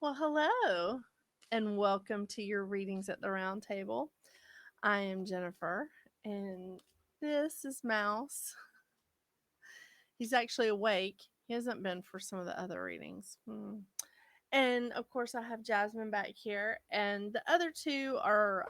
Well, hello, and welcome to your readings at the round table. I am Jennifer, and this is Mouse. He's actually awake. He hasn't been for some of the other readings. And of course, I have Jasmine back here, and the other two are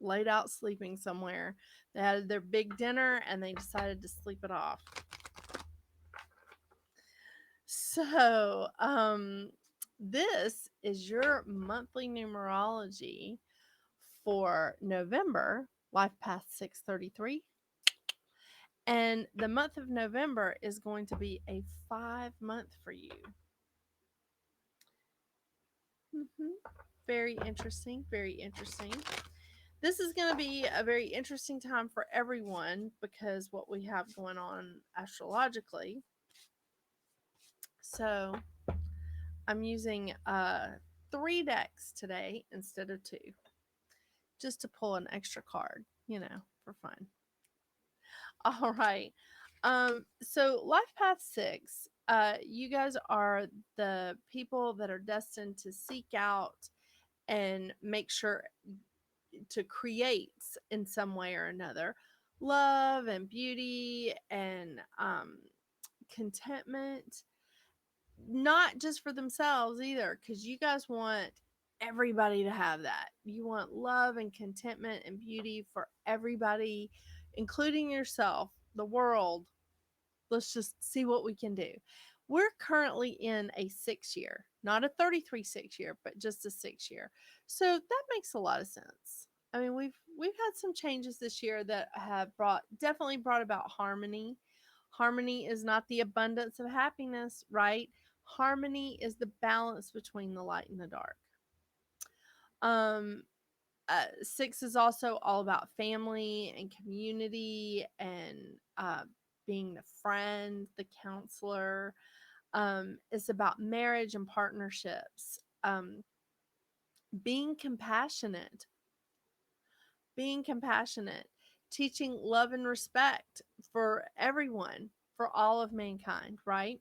laid out sleeping somewhere. They had their big dinner and they decided to sleep it off. So, this is your monthly numerology for November, Life Path 633. And the month of November is going to be a 5 month for you. hmm Very interesting. Very interesting. This is going to be a very interesting time for everyone because what we have going on astrologically. So I'm using 3 decks today instead of two, just to pull an extra card, for fun. All right. So Life Path 6, you guys are the people that are destined to seek out and make sure to create in some way or another love and beauty and contentment, not just for themselves either, because you guys want everybody to have that. You want love and contentment and beauty for everybody, including yourself, the world. Let's just see what we can do. We're currently in a 6 year, not a 33 6 year, but just a 6 year. So that makes a lot of sense. I mean, we've had some changes this year that have definitely brought about harmony. Harmony is not the abundance of happiness, right? Harmony is the balance between the light and the dark. Um, 6 is also all about family and community and being the friend, the counselor. It's about marriage and partnerships. Being compassionate, being compassionate, teaching love and respect for everyone, for all of mankind, right?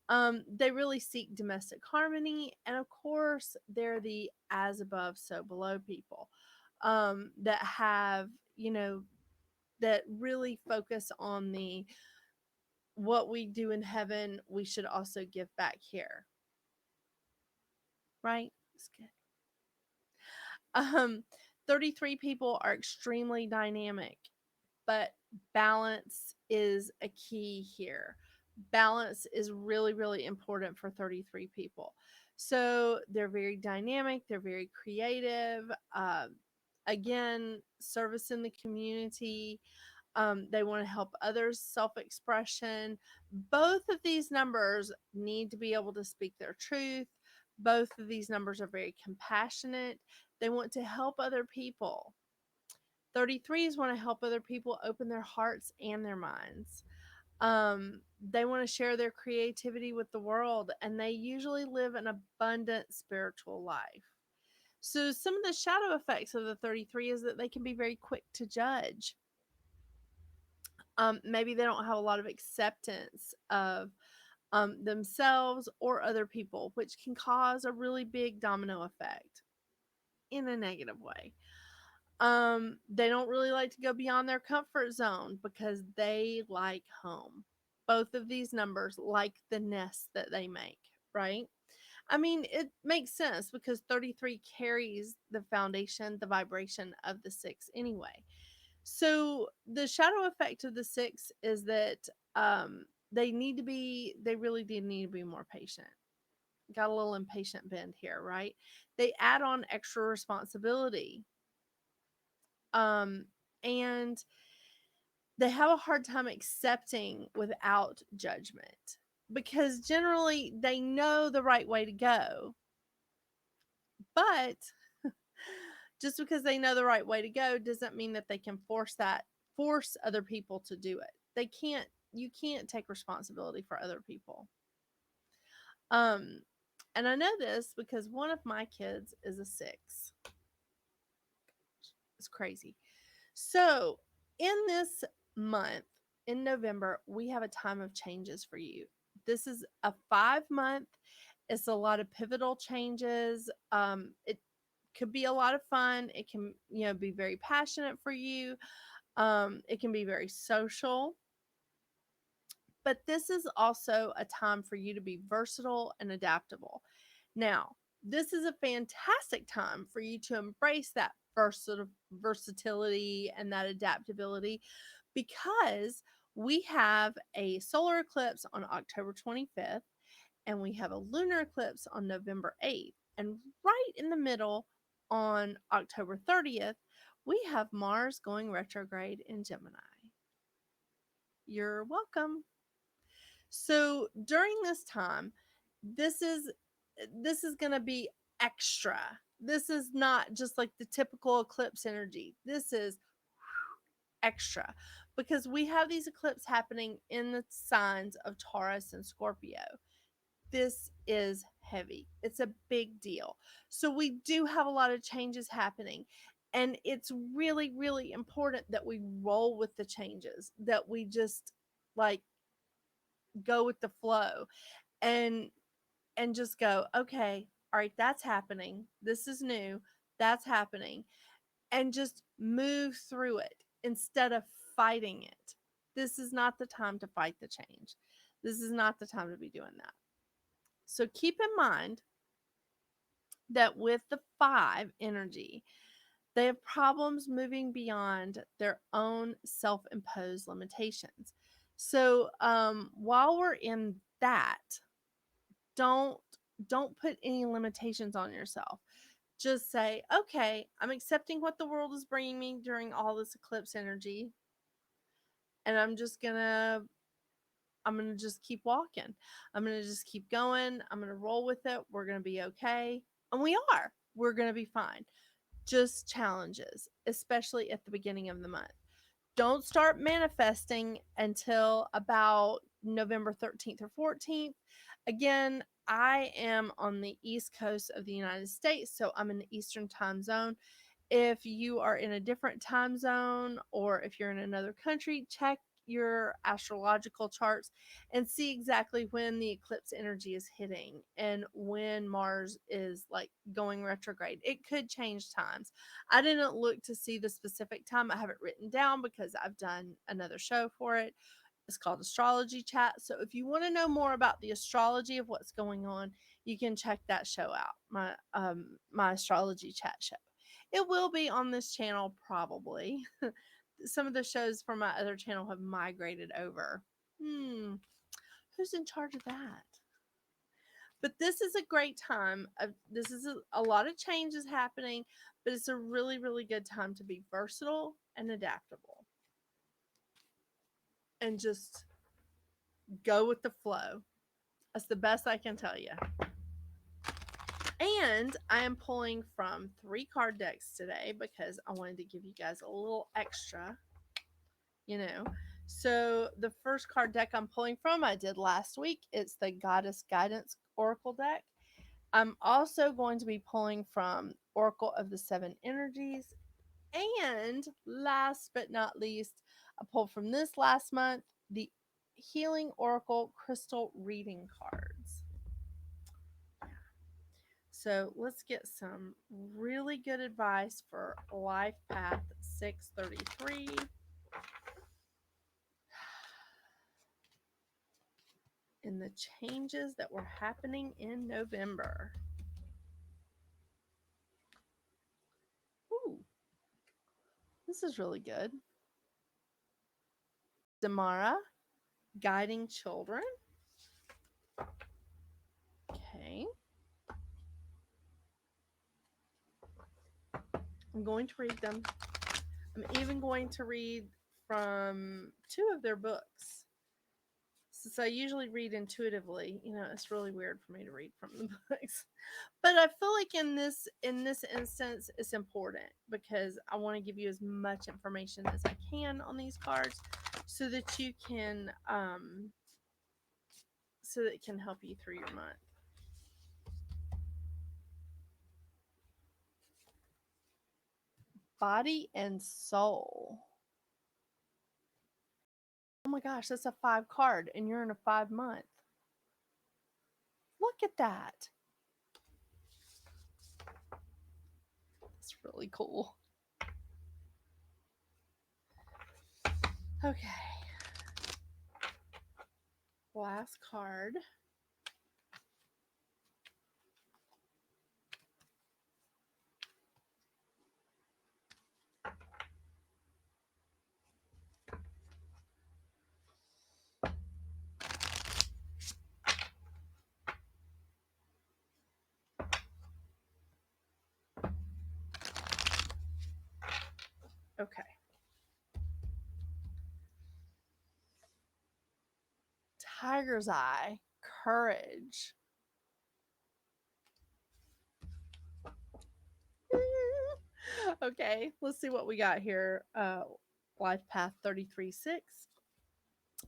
They really seek domestic harmony, and of course, they're the as above, so below people that have, that really focus on the what we do in heaven, we should also give back here, right? It's good. Um, 33 people are extremely dynamic, but balance is a key here. Balance is really, really important for 33 people. So they're very dynamic, they're very creative. Again, service in the community. They want to help others, self expression. Both of these numbers need to be able to speak their truth. Both of these numbers are very compassionate. They want to help other people. 33s want to help other people open their hearts and their minds. They want to share their creativity with the world, and they usually live an abundant spiritual life. So, some of the shadow effects of the 33 is that they can be very quick to judge. Maybe they don't have a lot of acceptance of themselves or other people, which can cause a really big domino effect in a negative way. They don't really like to go beyond their comfort zone because they like home. Both of these numbers like the nest that they make, right? I mean, it makes sense because 33 carries the foundation, the vibration of the 6 anyway. So the shadow effect of the 6 is that they really did need to be more patient. Got a little impatient bend here, right? They add on extra responsibility. Um, and they have a hard time accepting without judgment because generally they know the right way to go. But just because they know the right way to go doesn't mean that they can force other people to do it. They can't You can't take responsibility for other people. Um and I know this because one of my kids is a 6. It's crazy. So, in this month, in November, we have a time of changes for you. This is a 5 month, It's a lot of pivotal changes. It could be a lot of fun. It can, be very passionate for you. It can be very social. But this is also a time for you to be versatile and adaptable. Now, this is a fantastic time for you to embrace that versatility and that adaptability, because we have a solar eclipse on October 25th and we have a lunar eclipse on November 8th. And right in the middle on October 30th, we have Mars going retrograde in Gemini. You're welcome. So during this time, this is this is going to be extra. This is not just like the typical eclipse energy. This is extra because we have these eclipses happening in the signs of Taurus and Scorpio. This is heavy. It's a big deal. So we do have a lot of changes happening. And it's really, really important that we roll with the changes, that we just like go with the flow and just go, okay, all right, that's happening. This is new. That's happening. And just move through it instead of fighting it. This is not the time to fight the change. This is not the time to be doing that. So keep in mind that with the 5 energy, they have problems moving beyond their own self-imposed limitations. So while we're in that, don't put any limitations on yourself. Just say, okay, I'm accepting what the world is bringing me during all this eclipse energy, and I'm gonna just keep walking. I'm gonna just keep going. I'm gonna roll with it. We're gonna be okay, and we are. We're gonna be fine. Just challenges, especially at the beginning of the month. Don't start manifesting until about November 13th or 14th. Again, I am on the East Coast of the United States, so I'm in the Eastern time zone. If you are in a different time zone or if you're in another country, check your astrological charts and see exactly when the eclipse energy is hitting and when Mars is like going retrograde. It could change times. I didn't look to see the specific time. I have it written down because I've done another show for it. It's called Astrology Chat. So if you want to know more about the astrology of what's going on, you can check that show out. My Astrology Chat show. It will be on this channel probably. Some of the shows from my other channel have migrated over. Who's in charge of that? But this is a great time. This is a lot of changes happening, but it's a really, really good time to be versatile and adaptable and just go with the flow. That's the best I can tell you. And I am pulling from 3 card decks today because I wanted to give you guys a little extra, you know. So the first card deck I'm pulling from, I did last week. It's the Goddess Guidance Oracle deck. I'm also going to be pulling from Oracle of the 7 Energies. And last but not least, I pulled from this last month, the Healing Oracle Crystal Reading cards. So let's get some really good advice for Life Path 633. And the changes that were happening in November. Ooh, this is really good. Damara, guiding children. Okay. I'm going to read them. I'm even going to read from 2 of their books. Since I usually read intuitively, it's really weird for me to read from the books. But I feel like in this instance, it's important because I want to give you as much information as I can on these cards so that you can so that it can help you through your month. Body and soul. Oh my gosh, that's a 5 card and you're in a 5 month. Look at that. That's really cool. Okay. Last card. Okay. Tiger's eye, courage. Okay, let's see what we got here. Life path 33-6.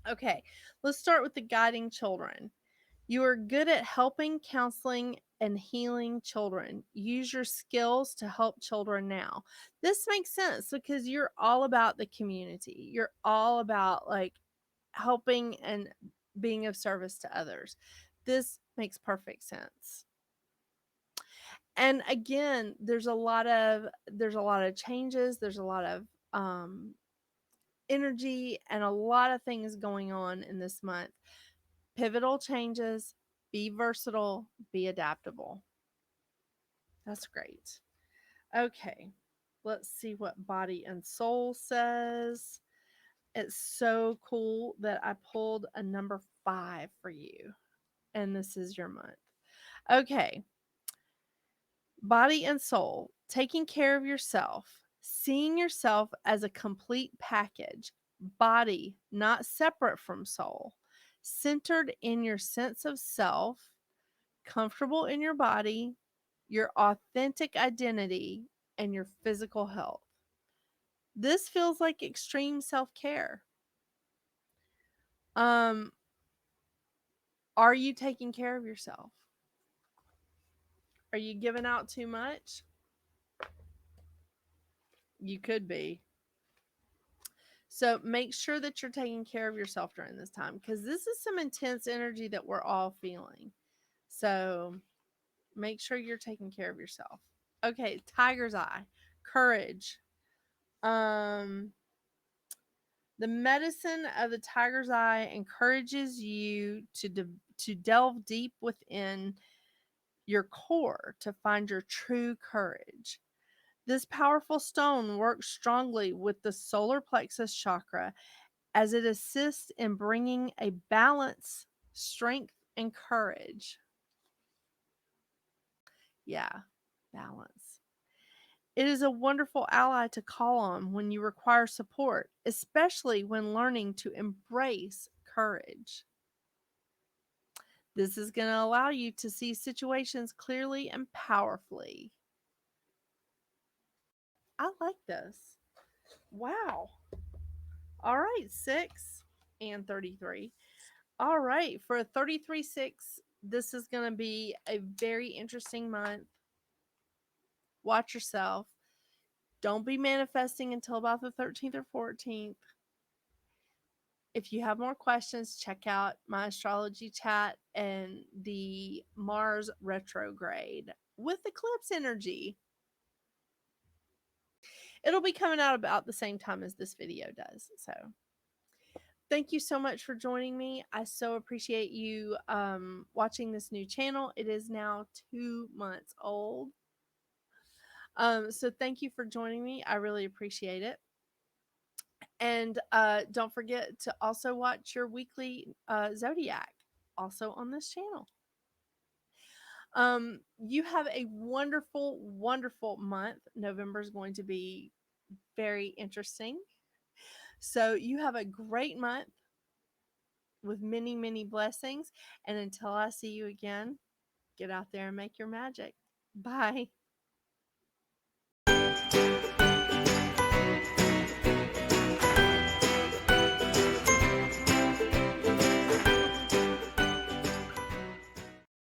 Okay, let's start with the guiding children. You are good at helping, counseling, and healing children. Use your skills to help children now. This makes sense because you're all about the community. You're all about like helping and being of service to others. This makes perfect sense. And again, there's a lot of changes, there's a lot of energy and a lot of things going on in this month. Pivotal changes, be versatile, be adaptable. That's great. Okay, let's see what body and soul says. It's so cool that I pulled a number 5 for you, and this is your month. Okay, body and soul, taking care of yourself, seeing yourself as a complete package, body not separate from soul, centered in your sense of self, comfortable in your body, your authentic identity, and your physical health. This feels like extreme self-care. Um are you taking care of yourself? Are you giving out too much? You could be. So make sure that you're taking care of yourself during this time because this is some intense energy that we're all feeling. So make sure you're taking care of yourself. Okay, tiger's eye, courage. Um the medicine of the tiger's eye encourages you to delve deep within your core to find your true courage. This powerful stone works strongly with the solar plexus chakra as it assists in bringing a balance, strength, and courage. Yeah, balance. It is a wonderful ally to call on when you require support, especially when learning to embrace courage. This is going to allow you to see situations clearly and powerfully. I like this. Wow. All right, 6 and 33. All right, for a 33-6, this is going to be a very interesting month. Watch yourself. Don't be manifesting until about the 13th or 14th. If you have more questions, check out my astrology chat and the Mars retrograde with eclipse energy. It'll be coming out about the same time as this video does. So thank you so much for joining me. I so appreciate you watching this new channel. It is now 2 months old. So thank you for joining me. I really appreciate it. And don't forget to also watch your weekly Zodiac, also on this channel. You have a wonderful, wonderful month. November is going to be very interesting. So you have a great month with many, many blessings. And until I see you again, get out there and make your magic. Bye.